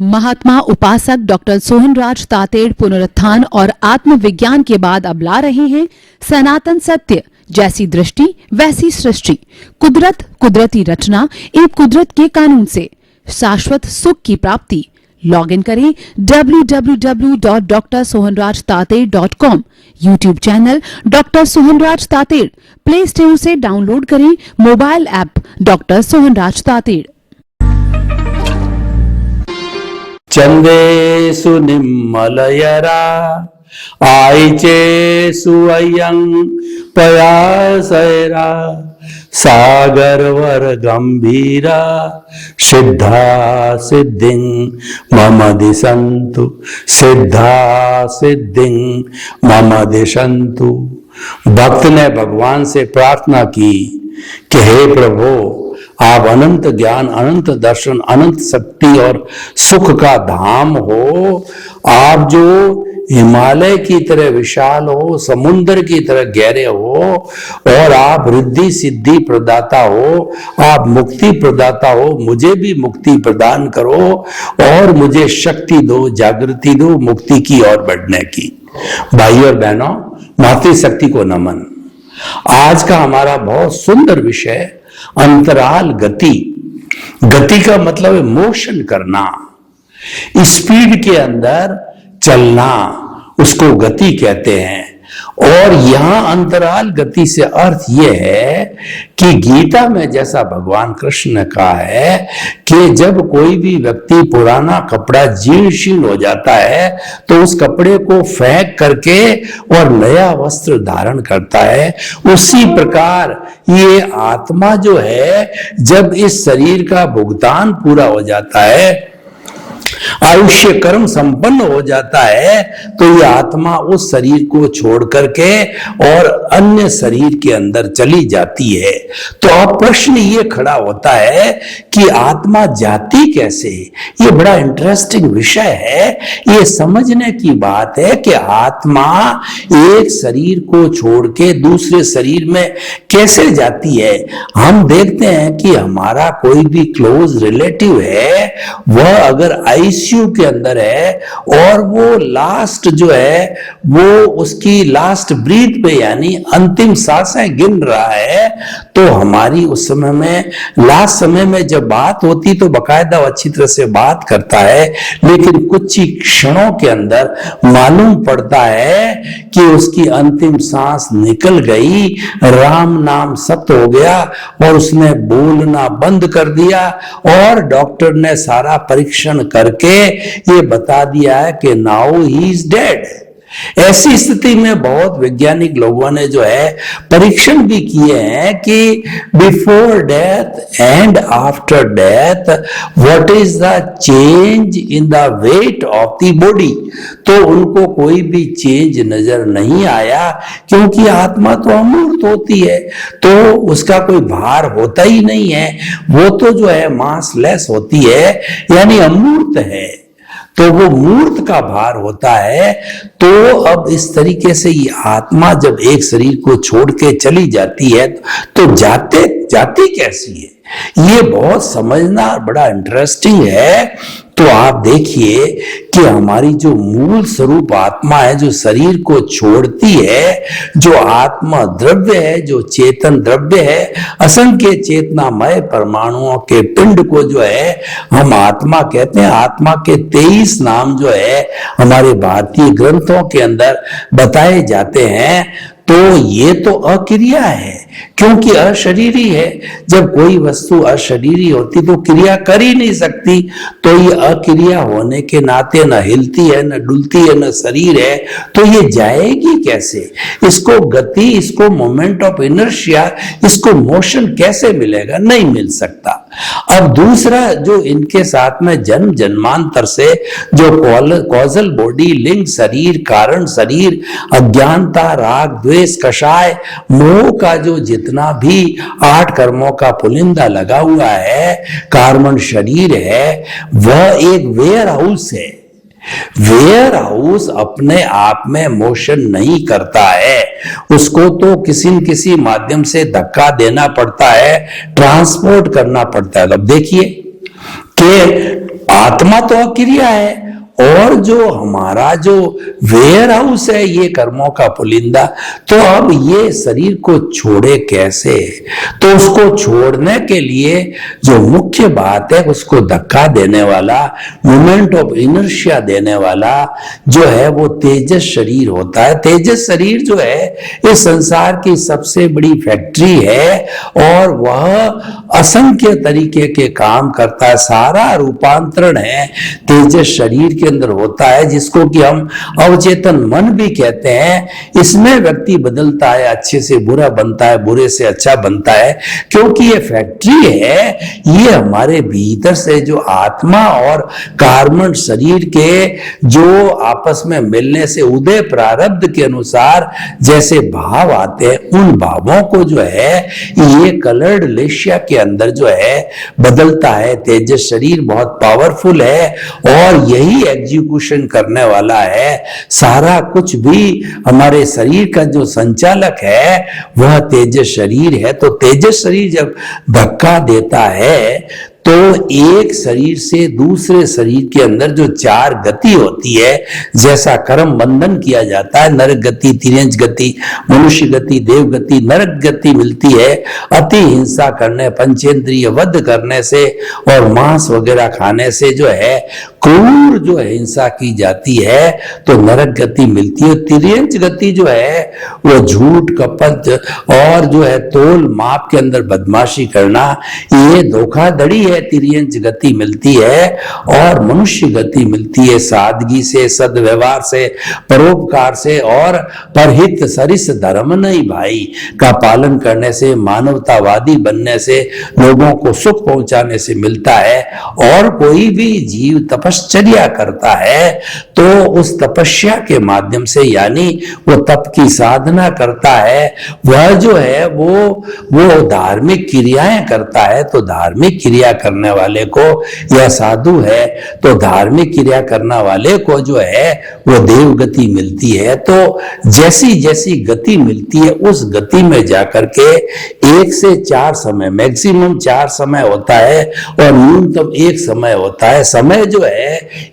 महात्मा उपासक डॉक्टर सोहनराज तातेड़ पुनरुत्थान और आत्मविज्ञान के बाद अब ला रहे हैं सनातन सत्य, जैसी दृष्टि वैसी सृष्टि, कुदरत, कुदरती रचना एवं कुदरत के कानून से शाश्वत सुख की प्राप्ति। लॉग इन करें www.drsohanrajtater.com, YouTube channel doctor Sohanraj Tated, play store से डाउनलोड करें mobile app doctor Sohanraj Tated. चंदेषु निम्मलयरा आयिचेषु अयं पयासैरा सागरवर गंभीरा सिद्धा सिद्धिं मम दिशन्तु, सिद्धा सिद्धिं मम दिशन्तु। भक्त ने भगवान से प्रार्थना की कि हे प्रभु, आप अनंत ज्ञान, अनंत दर्शन, अनंत शक्ति और सुख का धाम हो। आप जो हिमालय की तरह विशाल हो, समुद्र की तरह गहरे हो, और आप रिद्धि सिद्धि प्रदाता हो, आप मुक्ति प्रदाता हो। मुझे भी मुक्ति प्रदान करो और मुझे शक्ति दो, जागृति दो मुक्ति की ओर बढ़ने की। भाई और बहनों, मातृशक्ति को नमन। आज का हमारा बहुत सुंदर विषय अंतराल गति। गति का मतलब है मोशन करना, स्पीड के अंदर चलना, उसको गति कहते हैं। और यहां अंतराल गति से अर्थ यह है कि गीता में जैसा भगवान कृष्ण ने कहा है कि जब कोई भी व्यक्ति पुराना कपड़ा जीर्ण शीर्ण हो जाता है तो उस कपड़े को फेंक करके और नया वस्त्र धारण करता है, उसी प्रकार ये आत्मा जो है जब इस शरीर का भुगतान पूरा हो जाता है, आयुष्य कर्म संपन्न हो जाता है, तो ये आत्मा उस शरीर को छोड़ करके और अन्य शरीर के अंदर चली जाती है। तो अब प्रश्न ये खड़ा होता है कि आत्मा जाती कैसे? ये बड़ा इंटरेस्टिंग विषय है। ये समझने की बात है कि आत्मा एक शरीर को छोड़ के दूसरे शरीर में कैसे जाती है। हम देखते हैं कि हमारा कोई भी क्लोज रिलेटिव है, वह अगर आईसीयू के अंदर है और वो लास्ट जो है वो उसकी लास्ट ब्रीथ पे यानी अंतिम सांसें गिन रहा है, तो हमारी उस समय में लास्ट समय में जब बात होती तो बकायदा अच्छी तरह से बात करता है, लेकिन कुछ ही क्षणों के अंदर मालूम पड़ता है कि उसकी अंतिम सांस निकल गई, राम नाम सत्य हो गया और उसने बोलना बंद कर दिया और डॉक्टर ने सारा परीक्षण करके ये बता दिया है कि नाउ ही इज डेड। ऐसी स्थिति में बहुत वैज्ञानिक लोगों ने जो है परीक्षण भी किए हैं कि before death and after death what is the change in the weight of the body. तो उनको कोई भी चेंज नजर नहीं आया, क्योंकि आत्मा तो अमूर्त होती है, तो उसका कोई भार होता ही नहीं है। वो तो जो है मासलेस होती है, यानी अमूर्त है, तो वो मूर्त का भार होता है। तो अब इस तरीके से ये आत्मा जब एक शरीर को छोड़ के चली जाती है तो जाती कैसी है, ये बहुत समझना बड़ा इंटरेस्टिंग है। तो आप देखिए कि हमारी जो मूल स्वरूप आत्मा है, जो शरीर को छोड़ती है, जो आत्मा द्रव्य है, जो चेतन द्रव्य है, असंख्य चेतनामय परमाणुओं के पिंड को जो है हम आत्मा कहते हैं। आत्मा के 23 नाम जो है हमारे भारतीय ग्रंथों के अंदर बताए जाते हैं। तो ये तो अक्रिया है, क्योंकि अशरीरी है। जब कोई वस्तु अशरीरी होती तो क्रिया कर ही नहीं सकती, तो ये अक्रिया होने के नाते न हिलती है, न डुलती है, न शरीर है, तो ये जाएगी कैसे? इसको गति, इसको मोमेंट ऑफ इनर्शिया, इसको मोशन कैसे मिलेगा? नहीं मिल सकता। अब दूसरा जो इनके साथ में जन्म जन्मांतर से जो कॉजल बॉडी, लिंग शरीर, कारण शरीर, अज्ञानता, राग द्वेष, कषाय, मोह का जो जितना भी 8 कर्मों का पुलिंदा लगा हुआ है, कार्बन शरीर है, वह एक वेयर हाउस है। वेयर हाउस अपने आप में मोशन नहीं करता है, उसको तो किसी न किसी माध्यम से धक्का देना पड़ता है, ट्रांसपोर्ट करना पड़ता है। अब देखिए कि आत्मा तो अक्रिया है, और जो हमारा जो वेयर हाउस है ये कर्मों का पुलिंदा, तो अब ये शरीर को छोड़े कैसे? तो उसको छोड़ने के लिए जो मुख्य बात है, उसको धक्का देने वाला, मोमेंट ऑफ इनर्शिया देने वाला जो है वो तेजस शरीर होता है। तेजस शरीर जो है इस संसार की सबसे बड़ी फैक्ट्री है, और वह असंख्य तरीके के काम करता है। सारा रूपांतरण है तेजस शरीर के अंदर होता है, जिसको कि हम अवचेतन मन भी कहते हैं। इसमें व्यक्ति बदलता है, अच्छे से बुरा बनता है, बुरे से अच्छा बनता है, क्योंकि ये फैक्ट्री है। ये हमारे भीतर से जो आत्मा और कार्बन शरीर के जो आपस में मिलने से उदय प्रारब्ध के अनुसार जैसे भाव आते हैं, उन भावों को जो है ये कलर्ड लेशिया के अंदर जो है बदलता है। तेजस शरीर बहुत पावरफुल है, और यही एग्जीक्यूशन करने वाला है। सारा कुछ भी हमारे शरीर का जो संचालक है वह तेजस शरीर है। तो तेजस शरीर जब धक्का देता है तो एक शरीर से दूसरे शरीर के अंदर जो चार गति होती है, जैसा कर्म बंधन किया जाता है, नरक गति, तिर्यंच गति, मनुष्य गति, देव गति, नरक गति मिलती है अति हिंसा करने, पंचेंद्रिय वध करने से और मांस वगैरह खाने से जो है क्रूर जो हिंसा की जाती है, तो नरक गति मिलती है। तिर्यंच गति जो है वो झूठ, कपट और जो है तोल माप के अंदर बदमाशी करना, ये धोखाधड़ी है, तिर्यंच गति मिलती है। और मनुष्य गति मिलती है सादगी से, सद्व्यवहार से, परोपकार से और परहित सरिस धर्म नहीं भाई का पालन करने से, मानवतावादी बनने से, लोगों को सुख पहुंचाने से मिलता है। और कोई भी जीव तपश्चर्या करता है तो उस तपस्या के माध्यम से, यानी वो तप की साधना करता है, वह जो है वो धार्मिक क्रियाएं करता है। तो धार्मिक क्रिया करने वाले को, यह साधु है तो धार्मिक क्रिया करने वाले को जो है वो देव गति मिलती है। तो जैसी जैसी गति मिलती है उस गति में जाकर के 1 से 4 समय, मैक्सिमम 4 समय होता है और न्यूनतम 1 समय होता है। समय जो है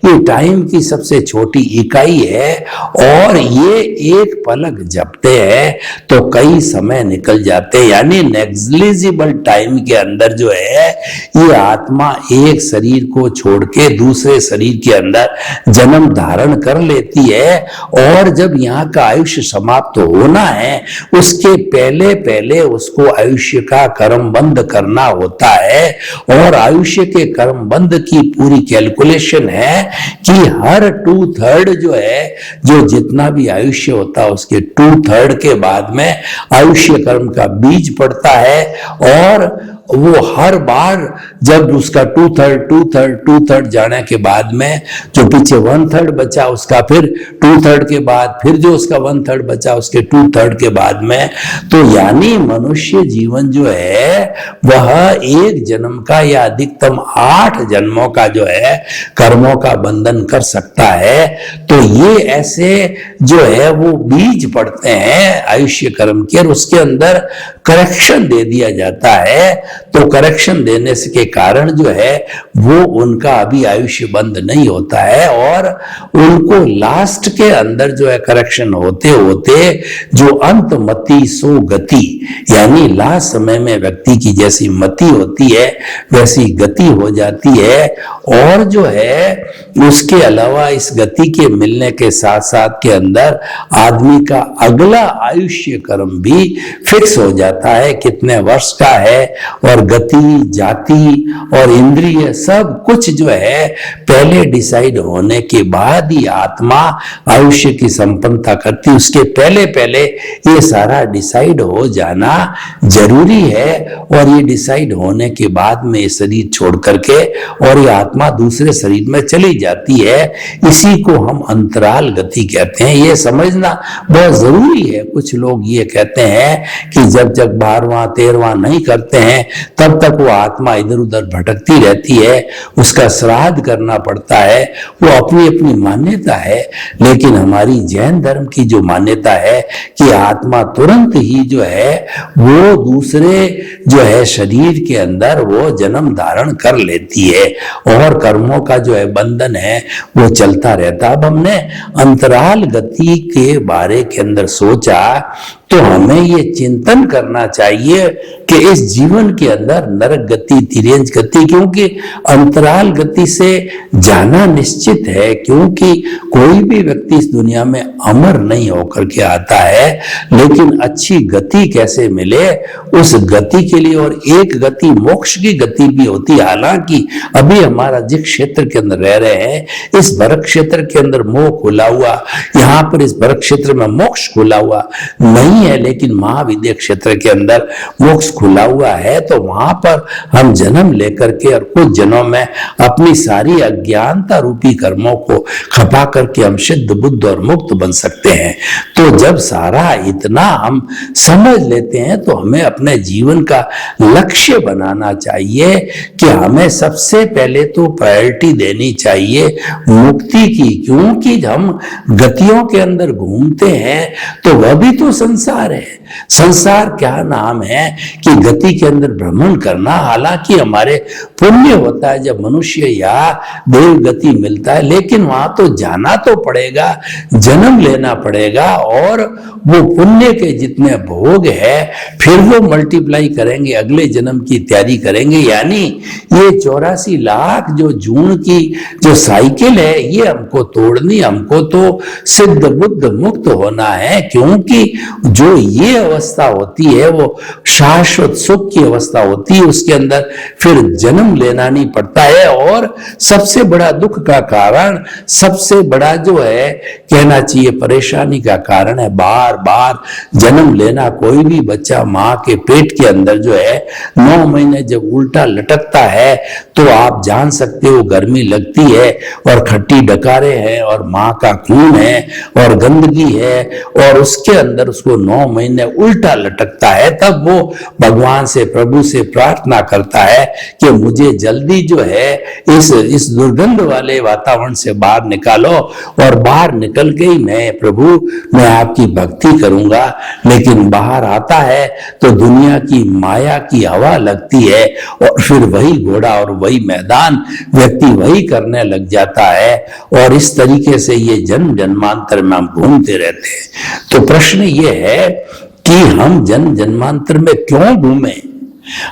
ये टाइम की सबसे छोटी इकाई है, और ये एक पलक झपटे हैं तो कई समय निकल जाते हैं। यानी नेग्लिजिबल टाइम के अंदर जो है ये आत्मा एक शरीर को छोड़ के दूसरे शरीर के अंदर जन्म धारण कर लेती है। और जब यहाँ का आयुष्य समाप्त होना है उसके पहले पहले उसको आयुष्य का कर्म बंद करना होता है। और आयुष्य के कर्म बंद की पूरी कैलकुलेशन है कि हर 2/3 जो है, जो जितना भी आयुष्य होता है उसके 2/3 के बाद में आयुष्य कर्म का बीज पड़ता है। और वो हर बार जब उसका 2/3 जाने के बाद में जो पीछे 1/3 बचा उसका फिर 2/3 के बाद, फिर जो उसका 1/3 बचा उसके 2/3 के बाद में, तो यानी मनुष्य जीवन जो है वह एक जन्म का या अधिकतम 8 जन्मों का जो है कर्मों का बंधन कर सकता है। तो ये ऐसे जो है वो बीज पड़ते हैं आयुष्य कर्म के, और उसके अंदर करेक्शन दे दिया जाता है। तो करेक्शन देने से के कारण जो है वो उनका अभी आयुष्य बंद नहीं होता है, और उनको लास्ट के अंदर जो है करेक्शन होते होते जो अंत मति सो गति, यानी लास्ट समय में व्यक्ति की जैसी मति होती है वैसी गति हो जाती है। और जो है उसके अलावा इस गति के मिलने के साथ साथ के अंदर आदमी का अगला आयुष्य कर्म भी फिक्स हो जाता है, कितने वर्ष का है, और गति, जाति और इंद्रिय सब कुछ जो है पहले डिसाइड होने के बाद ही आत्मा आयुष्य की संपन्नता करती। उसके पहले पहले ये सारा डिसाइड हो जाना जरूरी है, और ये डिसाइड होने के बाद में ये शरीर छोड़ करके और ये आत्मा दूसरे शरीर में चली जाती है। इसी को हम अंतराल गति कहते हैं। ये समझना बहुत जरूरी है। कुछ लोग ये कहते हैं कि जब तक 12वां 13वां नहीं करते हैं तब तक वो आत्मा इधर उधर भटकती रहती है, उसका श्राद्ध करना पड़ता है। वो अपनी अपनी मान्यता है, लेकिन हमारी जैन धर्म की जो मान्यता है कि आत्मा तुरंत ही जो है वो दूसरे जो है शरीर के अंदर वो जन्म धारण कर लेती है और कर्मों का जो है बंधन है वो चलता रहता। अब हमने अंतराल गति के बारे के अंदर सोचा तो हमें ये चिंतन करना चाहिए कि इस जीवन के अंदर नरक गति, तिर्यंच गति, क्योंकि अंतराल गति से जाना निश्चित है, क्योंकि कोई भी व्यक्ति इस दुनिया में अमर नहीं होकर के आता है। लेकिन अच्छी गति कैसे मिले, उस गति के लिए और एक गति मोक्ष की गति भी होती है। हालांकि अभी हमारा जिस क्षेत्र के अंदर रह रहे हैं, इस भरत क्षेत्र के अंदर मोह खुला हुआ, यहाँ पर इस भरत क्षेत्र में मोक्ष खुला हुआ नहीं है, लेकिन महाविद्या क्षेत्र के अंदर मोक्ष खुला हुआ है। तो वहां पर हम जन्म लेकर के और कुछ जन्मों में अपनी सारी अज्ञानता रूपी कर्मों को खपा करके हम सिद्ध बुद्ध और मुक्त बन सकते हैं। तो जब सारा इतना हम समझ लेते हैं तो हमें अपने जीवन का लक्ष्य बनाना चाहिए कि हमें सबसे पहले तो प्रायोरिटी देनी चाहिए मुक्ति की, क्योंकि हम गतियों के अंदर घूमते हैं तो वह भी तो संसार है। संसार क्या नाम है कि गति के अंदर भ्रमण करना। हालांकि हमारे पुण्य होता है जब मनुष्य या देव गति मिलता है, लेकिन वहां तो जाना तो पड़ेगा, जन्म लेना पड़ेगा और वो पुण्य के जितने भोग है फिर वो मल्टीप्लाई करेंगे, अगले जन्म की तैयारी करेंगे। यानी ये 84 लाख जो जून की जो साइकिल है ये हमको तोड़नी, हमको तो सिद्ध बुद्ध मुक्त होना है, क्योंकि जो ये अवस्था होती है वो शाश्वत सुख की अवस्था होती है, उसके अंदर फिर जन्म लेना नहीं पड़ता है। और सबसे बड़ा दुख का कारण, सबसे बड़ा जो है कहना चाहिए परेशानी का कारण है बार बार जन्म लेना। कोई भी बच्चा मां के पेट के अंदर जो है 9 महीने जब उल्टा लटकता है तो आप जान सकते हो गर्मी लगती है और खट्टी डकारे हैं और मां का खून है और गंदगी है और उसके अंदर उसको 9 महीने उल्टा लटकता है। तब वो भगवान से, प्रभु से प्रार्थना करता है कि मुझे जल्दी जो है इस दुर्गंध वाले वातावरण से बाहर निकालो, और बाहर निकल गई मैं प्रभु मैं आपकी भक्ति करूंगा। लेकिन बाहर आता है तो दुनिया की माया की हवा लगती है और फिर वही घोड़ा और वही मैदान व्यक्ति वही करने लग जाता है, और इस तरीके से ये जन्म जन्मांतर में हम घूमते रहते हैं। तो प्रश्न ये है कि हम जन्म जन्मांतर में क्यों घूमें?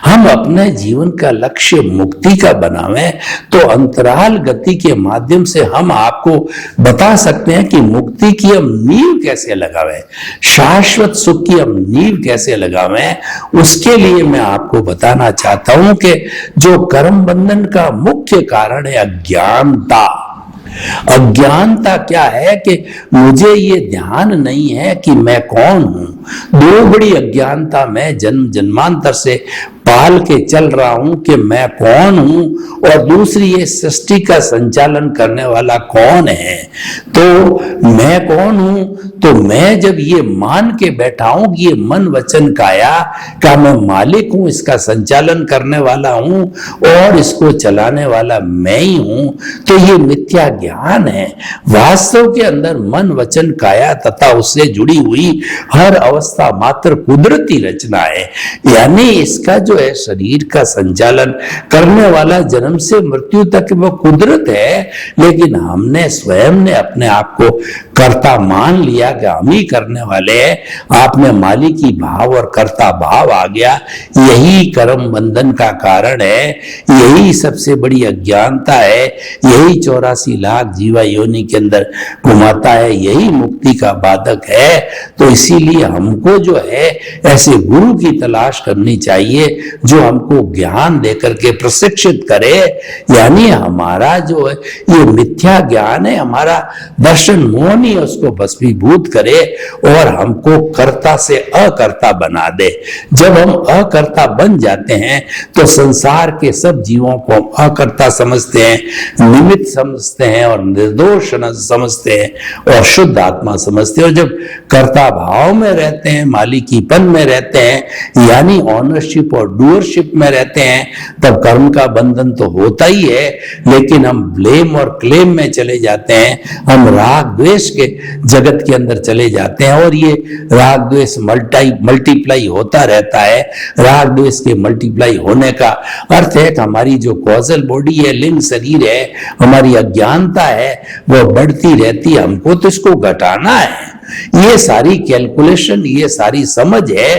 हम अपने जीवन का लक्ष्य मुक्ति का बनावें तो अंतराल गति के माध्यम से हम आपको बता सकते हैं कि मुक्ति की हम नींव कैसे लगावें, शाश्वत सुख की हम नींव कैसे लगावें। उसके लिए मैं आपको बताना चाहता हूं कि जो कर्म बंधन का मुख्य कारण है अज्ञानता। अज्ञानता क्या है कि मुझे ये ध्यान नहीं है कि मैं कौन हूं। दो बड़ी अज्ञानता मैं जन्म जन्मांतर से पाल के चल रहा हूं कि मैं कौन हूं, और दूसरी ये सृष्टि का संचालन करने वाला कौन है। तो मैं कौन हूं, तो मैं जब ये मान के बैठा हूं कि ये मन वचन काया का मैं मालिक हूं, इसका संचालन करने वाला हूं और इसको चलाने वाला मैं ही हूं, तो ये मिथ्या ज्ञान है। वास्तव के अंदर मन वचन काया तथा उससे जुड़ी हुई हर अवस्था मात्र कुदरती रचना है। यानी इसका जो है शरीर का संचालन करने वाला जन्म से मृत्यु तक वो कुदरत है, लेकिन हमने स्वयं ने अपने आप को कर्ता मान लिया कि हम ही करने वाले हैं। आप में मालिकी भाव और कर्ता भाव आ गया। यही कर्म बंधन का कारण है, यही सबसे बड़ी अज्ञानता है, यही 84 लाख जीवा योनि के अंदर घुमाता है, यही मुक्ति का बाधक है। तो इसीलिए हमको जो है ऐसे गुरु की तलाश करनी चाहिए जो हमको ज्ञान देकर के प्रशिक्षित करे। यानी हमारा जो है ये मिथ्या ज्ञान है, हमारा दर्शन मोहन ज्ञानी उसको भस्मीभूत करे और हमको कर्ता से अकर्ता बना दे। जब हम अकर्ता बन जाते हैं तो संसार के सब जीवों को हम अकर्ता समझते हैं, निमित्त समझते हैं और निर्दोष समझते हैं और शुद्ध आत्मा समझते हैं। और जब कर्ता भाव में रहते हैं, मालिकीपन में रहते हैं, यानी ऑनरशिप और डूअरशिप में रहते हैं, तब कर्म का बंधन तो होता ही है, लेकिन हम ब्लेम और क्लेम में चले जाते हैं, हम राग द्वेष के जगत के अंदर चले जाते हैं और ये राग द्वेष मल्टीप्लाई होता रहता है। राग द्वेष के मल्टीप्लाई होने का अर्थ है कि हमारी जो कॉजल बॉडी है, लिंग शरीर है, हमारी अज्ञानता है, वो बढ़ती रहती है। हमको तो इसको घटाना है। ये सारी कैलकुलेशन, ये सारी समझ है,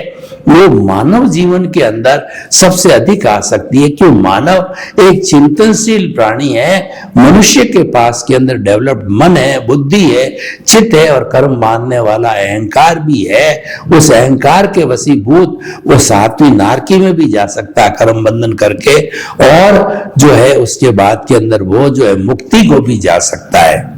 वो मानव जीवन के अंदर सबसे अधिक आ सकती है। क्यों? मानव एक चिंतनशील प्राणी है। मनुष्य के पास के अंदर डेवलप्ड मन है, बुद्धि है, चित्त है और कर्म मानने वाला अहंकार भी है। उस अहंकार के वशीभूत वो सातवीं नारकी में भी जा सकता है कर्म बंधन करके, और जो है उसके बाद के अंदर वो जो है मुक्ति को भी जा सकता है।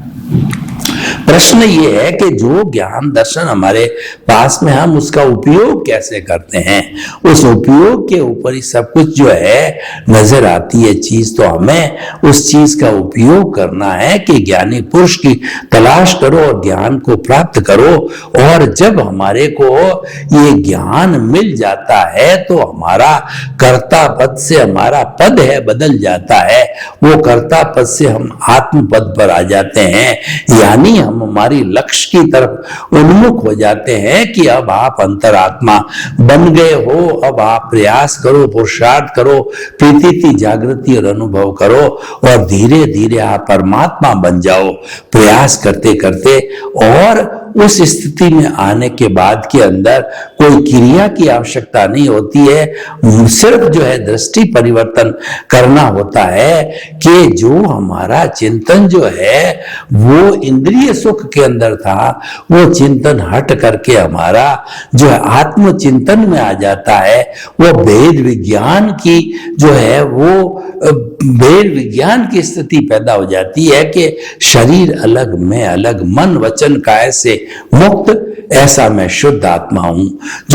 प्रश्न ये है कि जो ज्ञान दर्शन हमारे पास में, हम उसका उपयोग कैसे करते हैं? उस उपयोग के ऊपर ही सब कुछ जो है नजर आती है चीज। तो हमें उस चीज का उपयोग करना है कि ज्ञानी पुरुष की तलाश करो और ज्ञान को प्राप्त करो। और जब हमारे को ये ज्ञान मिल जाता है तो हमारा कर्ता पद से हमारा पद है बदल जाता है। वो कर्ता पद से हम आत्म पद पर आ जाते हैं, यानी हम हमारी लक्ष्य की तरफ उन्मुख हो जाते हैं कि अब आप अंतरात्मा बन गए हो। अब आप प्रयास करो, पुरुषार्थ करो, प्रीति जागृति और अनुभव करो और धीरे धीरे आप परमात्मा बन जाओ प्रयास करते करते। और उस स्थिति में आने के बाद के अंदर कोई क्रिया की आवश्यकता नहीं होती है, सिर्फ जो है दृष्टि परिवर्तन करना होता है कि जो हमारा चिंतन जो है वो इंद्रिय सुख के अंदर था, वो चिंतन हट करके हमारा जो है आत्मचिंतन में आ जाता है। वो भेद विज्ञान की जो है वो भेद विज्ञान की स्थिति पैदा हो जाती है कि शरीर अलग, मैं अलग, मन वचन काया से मुक्त, ऐसा मैं शुद्ध आत्मा हूं।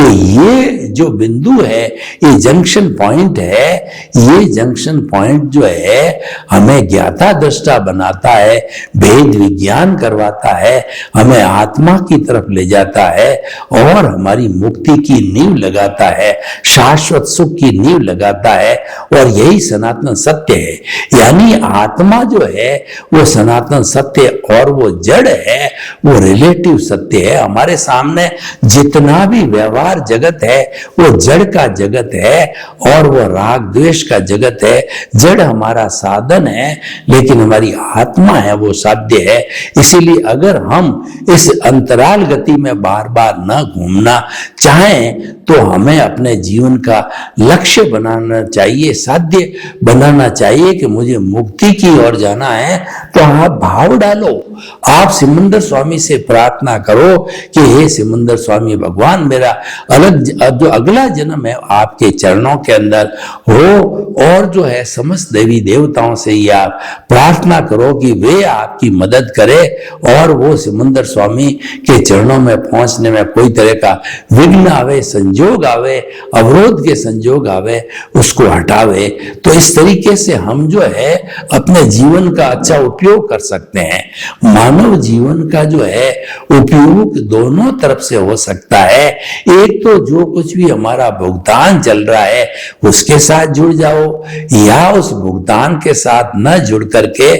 ये जो बिंदु है, ये जंक्शन पॉइंट है, ये जंक्शन पॉइंट जो है हमें ज्ञाता दृष्टा बनाता है, भेद विज्ञान करवाता है, हमें आत्मा की तरफ ले जाता है और हमारी मुक्ति की नींव लगाता है, शाश्वत सुख की नींव लगाता है। और यही सनातन सत्य है। यानी आत्मा जो है वो सनातन सत्य और वो जड़ है, वो रिलेटिव सत्य है। हमारे सामने जितना भी व्यवहार जगत है वो जड़ का जगत है और वो राग द्वेष का जगत है। जड़ हमारा साधन है लेकिन हमारी आत्मा है वो साध्य है। इसीलिए अगर हम इस अंतराल गति में बार बार न घूमना चाहें तो हमें अपने जीवन का लक्ष्य बनाना चाहिए, साध्य बनाना चाहिए कि मुझे मुक्ति की ओर जाना है। तो आप भाव डालो, आप सिमंदर स्वामी से प्रार्थना करो कि हे सिमंदर स्वामी भगवान, मेरा अलग जो अगला जन्म है आपके चरणों के अंदर हो। और जो है समस्त देवी देवताओं से ही आप प्रार्थना करो कि वे आपकी मदद करे और वो सिमंदर स्वामी के चरणों में पहुंचने में कोई तरह का विघ्न आवे, संजोग आवे, अवरोध के संजोग आवे, उसको हटावे। तो इस तरीके से हम जो है अपने जीवन का अच्छा उपयोग कर सकते हैं। मानव जीवन का जो है उपयोग दोनों तरफ से हो सकता है। एक तो जो कुछ भी हमारा भुगतान चल रहा है उसके साथ जुड़ जाओ, या उस भुगतान के साथ न जुड़ करके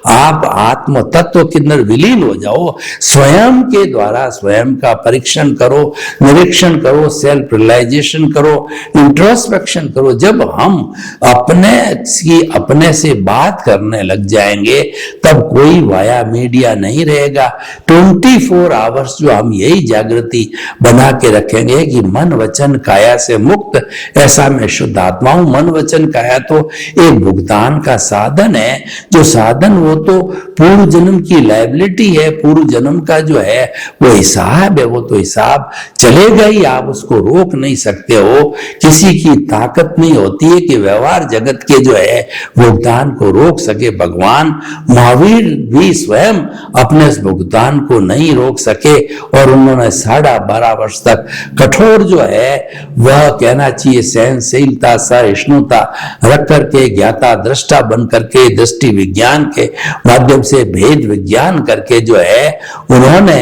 आप आत्म तत्व के अंदर विलीन हो जाओ। स्वयं के द्वारा स्वयं का परीक्षण करो, निरीक्षण करो, सेल्फ रियलाइजेशन करो, इंट्रोस्पेक्शन करो। जब हम अपने से बात करने लग जाएंगे तब कोई वाया मीडिया नहीं रहेगा। 24 आवर्स जो हम यही जागृति बना के रखेंगे कि मन वचन काया से मुक्त, ऐसा मैं शुद्ध आत्मा हूं। मन वचन काया तो एक भुगतान का साधन है। जो साधन वो तो पूर्व जन्म की लायबिलिटी है, पूर्व जन्म का जो है वो हिसाब है, वो तो हिसाब चलेगा ही, आप उसको रोक नहीं सकते हो। किसी की ताकत नहीं होती है कि व्यवहार जगत के जो है भुगतान को रोक सके। भगवान महावीर भी स्वयं अपने इस भुगतान को नहीं रोक सके और उन्होंने 12.5 वर्ष तक कठोर जो है वह कहना चाहिए सहनशीलता सहिष्णुता रख करके ज्ञाता दृष्टा बन करके दृष्टि विज्ञान के माध्यम से भेद विज्ञान करके जो है उन्होंने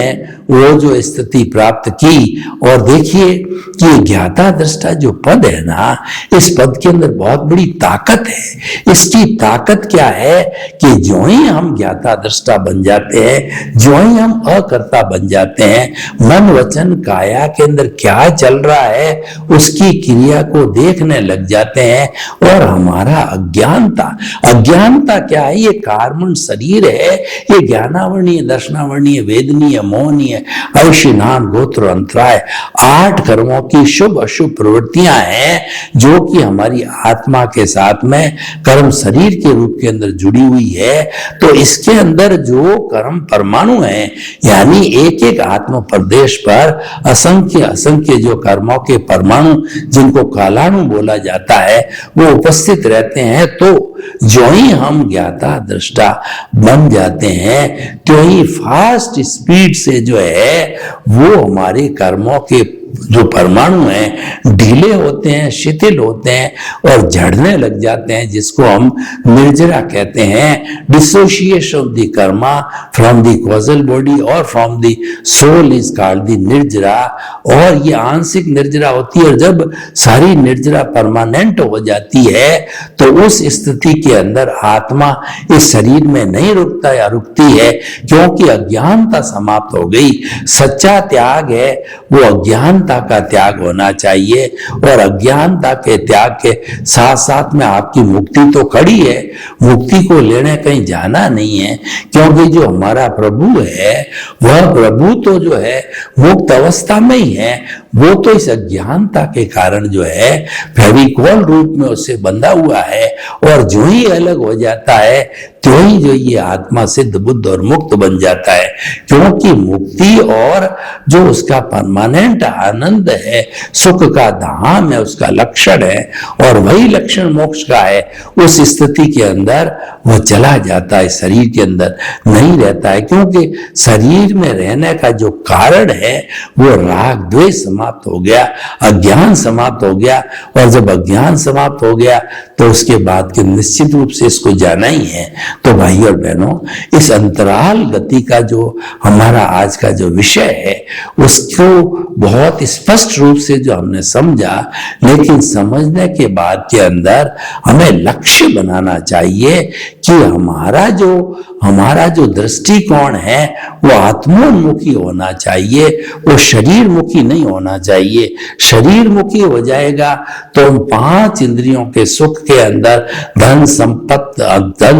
वो जो स्थिति प्राप्त की। और देखिए कि ज्ञाता दृष्टा जो पद है ना, इस पद के अंदर बहुत बड़ी ताकत है। इसकी ताकत क्या है कि जो ही हम ज्ञाता दृष्टा बन जाते हैं, जो ही हम अकर्ता बन जाते हैं, मन वचन काया के अंदर क्या चल रहा है उसकी क्रिया को देखने लग जाते हैं। और हमारा अज्ञानता क्या है? ये कार्मण शरीर है, ये ज्ञानावर्णीय दर्शनावर्णीय वेदनीय मोहनीय आयुष्य नाम गोत्र अंतराय 8 कर्मों की शुभ अशुभ प्रवृत्तियां हैं जो कि हमारी आत्मा के साथ में कर्म शरीर के रूप के अंदर जुड़ी हुई है। तो इसके अंदर जो कर्म परमाणु हैं, यानी एक एक आत्म प्रदेश पर असंख्य जो कर्मों के परमाणु जिनको कालाणु बोला जाता है वो उपस्थित रहते हैं। तो जो ही हम ज्ञाता दृष्टा बन जाते हैं तो ही फास्ट स्पीड से जो है वो हमारे कर्मों के जो परमाणु हैं ढीले होते हैं, शिथिल होते हैं और झड़ने लग जाते हैं, जिसको हम निर्जरा कहते हैं। Dissociation of the karma from the causal body और from the soul is called the nirjara. और ये आंशिक निर्जरा होती है। और जब सारी निर्जरा परमानेंट हो जाती है तो उस स्थिति के अंदर आत्मा इस शरीर में नहीं रुकता या रुकती है, क्योंकि अज्ञानता समाप्त हो गई। सच्चा त्याग है वो अज्ञानता का त्याग होना चाहिए। और अज्ञानता के त्याग के साथ साथ में आपकी मुक्ति तो खड़ी है। मुक्ति को लेने कहीं जाना नहीं है, क्योंकि जो हमारा प्रभु है वह प्रभु तो जो है मुक्त अवस्था में ही है। वो तो इस अज्ञानता के कारण जो है फेविकॉल रूप में उससे बंधा हुआ है। और जो ही अलग हो जाता है तो ही जो ये आत्मा सिद्ध बुद्ध और मुक्त बन जाता है, क्योंकि मुक्ति और जो उसका परमानेंट आनंद है, सुख का धाम है, उसका लक्षण है। और वही लक्षण मोक्ष का है। उस स्थिति के अंदर वह चला जाता है, शरीर के अंदर नहीं रहता है, क्योंकि शरीर में रहने का जो कारण है वो राग द्वेष समाप्त हो गया, अज्ञान समाप्त हो गया। और जब अज्ञान समाप्त हो गया तो उसके बाद के निश्चित रूप से इसको जाना ही है। तो भाई और बहनों, इस अंतराल गति का जो हमारा आज का जो विषय है उसको बहुत स्पष्ट रूप से जो हमने समझा, लेकिन समझने के बाद के अंदर हमें लक्ष्य बनाना चाहिए कि हमारा जो दृष्टिकोण है वो आत्मोन्मुखी होना चाहिए, वो शरीर मुखी नहीं होना चाहिए। शरीर मुखी हो जाएगा तो हम 5 इंद्रियों के सुख के अंदर धन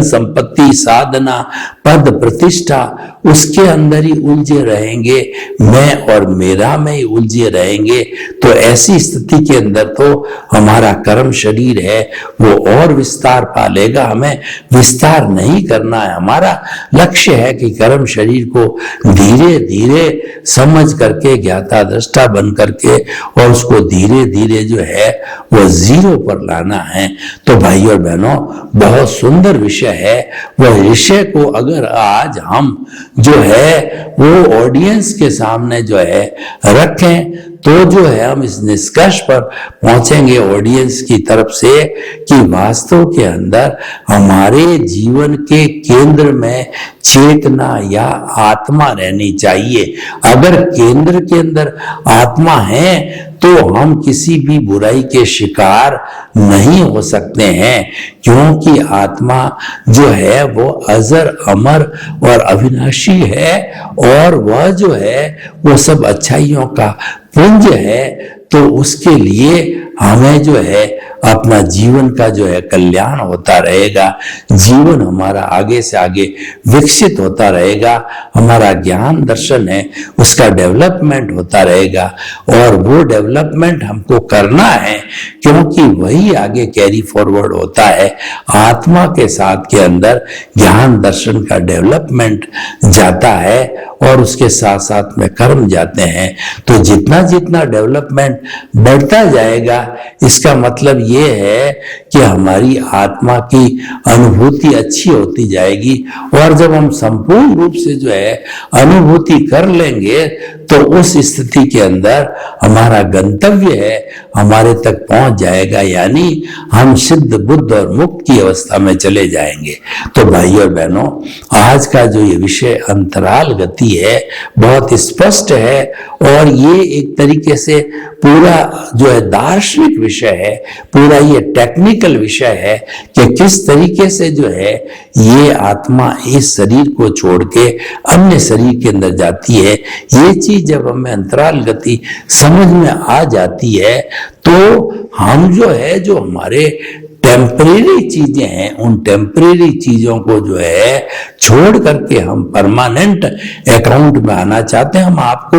संपत्ति साधना पद प्रतिष्ठा उसके अंदर ही उलझे रहेंगे, मैं और मेरा में ही उलझे रहेंगे। तो ऐसी स्थिति के अंदर तो हमारा कर्म शरीर है वो और विस्तार पालेगा। हमें विस्तार नहीं करना है। हमारा लक्ष्य है कि कर्म शरीर को धीरे धीरे समझ करके ज्ञाता दृष्टा बन करके और उसको धीरे धीरे जो है वो जीरो पर लाना है। तो भाई और बहनों, बहुत सुंदर विषय है। वह विषय को अगर आज हम जो है वो ऑडियंस के सामने जो है रखें तो जो है हम इस निष्कर्ष पर पहुंचेंगे ऑडियंस की तरफ से कि वास्तव के अंदर हमारे जीवन के केंद्र में चेतना या आत्मा रहनी चाहिए। अगर केंद्र के अंदर आत्मा है तो हम किसी भी बुराई के शिकार नहीं हो सकते हैं, क्योंकि आत्मा जो है वो अजर अमर और अविनाशी है और वह जो है वो सब अच्छाइयों का पुंज है। तो उसके लिए हमें जो है अपना जीवन का जो है कल्याण होता रहेगा, जीवन हमारा आगे से आगे विकसित होता रहेगा, हमारा ज्ञान दर्शन है उसका डेवलपमेंट होता रहेगा। और वो डेवलपमेंट हमको करना है, क्योंकि वही आगे कैरी फॉरवर्ड होता है। आत्मा के साथ के अंदर ज्ञान दर्शन का डेवलपमेंट जाता है और उसके साथ साथ में कर्म जाते हैं, तो जितना जितना डेवलपमेंट बढ़ता जाएगा, इसका मतलब ये है कि हमारी आत्मा की अनुभूति अच्छी होती जाएगी। और जब हम संपूर्ण रूप से जो है अनुभूति कर लेंगे, तो उस स्थिति के अंदर हमारा गंतव्य है हमारे तक पहुंच जाएगा, यानी हम सिद्ध बुद्ध और मुक्त की अवस्था में चले जाएंगे। तो भाई और बहनों, आज का जो ये विषय अंतराल गति है बहुत स्पष्ट है, और ये एक तरीके से पूरा जो है दार्शनिक विषय है, पूरा ये टेक्निकल विषय है कि किस तरीके से जो है ये आत्मा इस शरीर को छोड़ के अन्य शरीर के अंदर जाती है। ये चीज जब हमें अंतराल गति समझ में आ जाती है, तो हम जो है जो हमारे टेम्परेरी चीजें हैं, उन टेम्परेरी चीजों को जो है छोड़ करके हम परमानेंट अकाउंट में आना चाहते हैं। हम आपको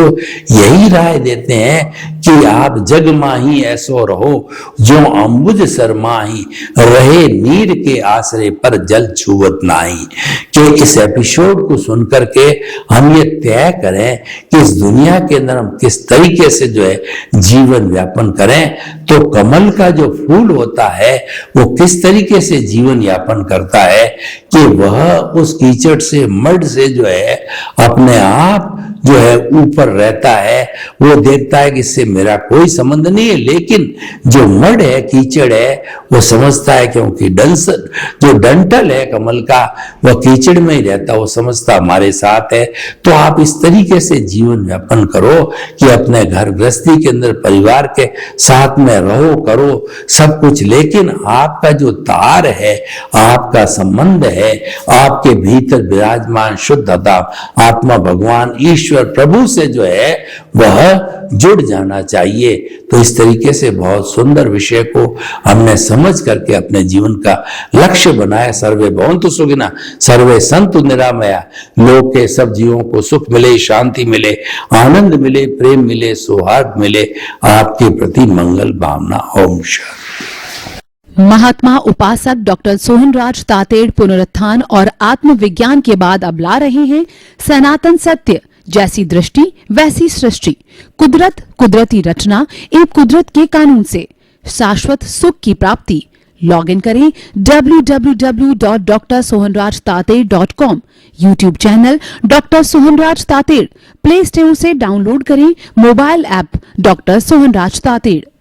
यही राय देते हैं कि आप जग माही ऐसो रहो, जो अंबुज शर्माही रहे नीर के आसरे पर जल छुवत नाही। कि इस एपिसोड को सुनकर के हम ये तय करें कि इस दुनिया के अंदर हम किस तरीके से जो है जीवन व्यापन करें। तो कमल का जो फूल होता है वो किस तरीके से जीवन यापन करता है कि वह उस कीचड़ से, मड से जो है अपने आप जो है ऊपर रहता है। वो देखता है कि इससे मेरा कोई संबंध नहीं है, लेकिन जो मड है, कीचड़ है, वो समझता है क्योंकि जो डंठल है कमल का वह कीचड़ में ही रहता, वो समझता हमारे साथ है। तो आप इस तरीके से जीवन यापन करो कि अपने घर गृहस्थी के अंदर परिवार के साथ में रहो, करो सब कुछ, लेकिन आपका जो तार है, आपका संबंध है, आपके भीतर विराजमान शुद्धता आत्मा भगवान ईश्वर प्रभु से जो है वह जुड़ जाना चाहिए। तो इस तरीके से बहुत सुंदर विषय को हमने समझ करके अपने जीवन का लक्ष्य बनाया। सर्वे भवन्तु सुखिनः, सर्वे सन्तु निरामया, लोक के सब जीवों को सुख मिले, शांति मिले, आनंद मिले, प्रेम मिले, सौहार्द मिले। आपके प्रति मंगल भावना। ओम शांति। महात्मा उपासक डॉक्टर सोहनराज तातेड़ पुनरुत्थान और आत्मविज्ञान के बाद अब ला रहे हैं सनातन सत्य, जैसी दृष्टि वैसी सृष्टि, कुदरत कुदरती रचना एवं कुदरत के कानून से शाश्वत सुख की प्राप्ति। लॉग इन करें www.drsohanrajtater.com, YouTube channel doctor Sohanraj Tated, play store से डाउनलोड करें mobile app doctor Sohanraj Tated.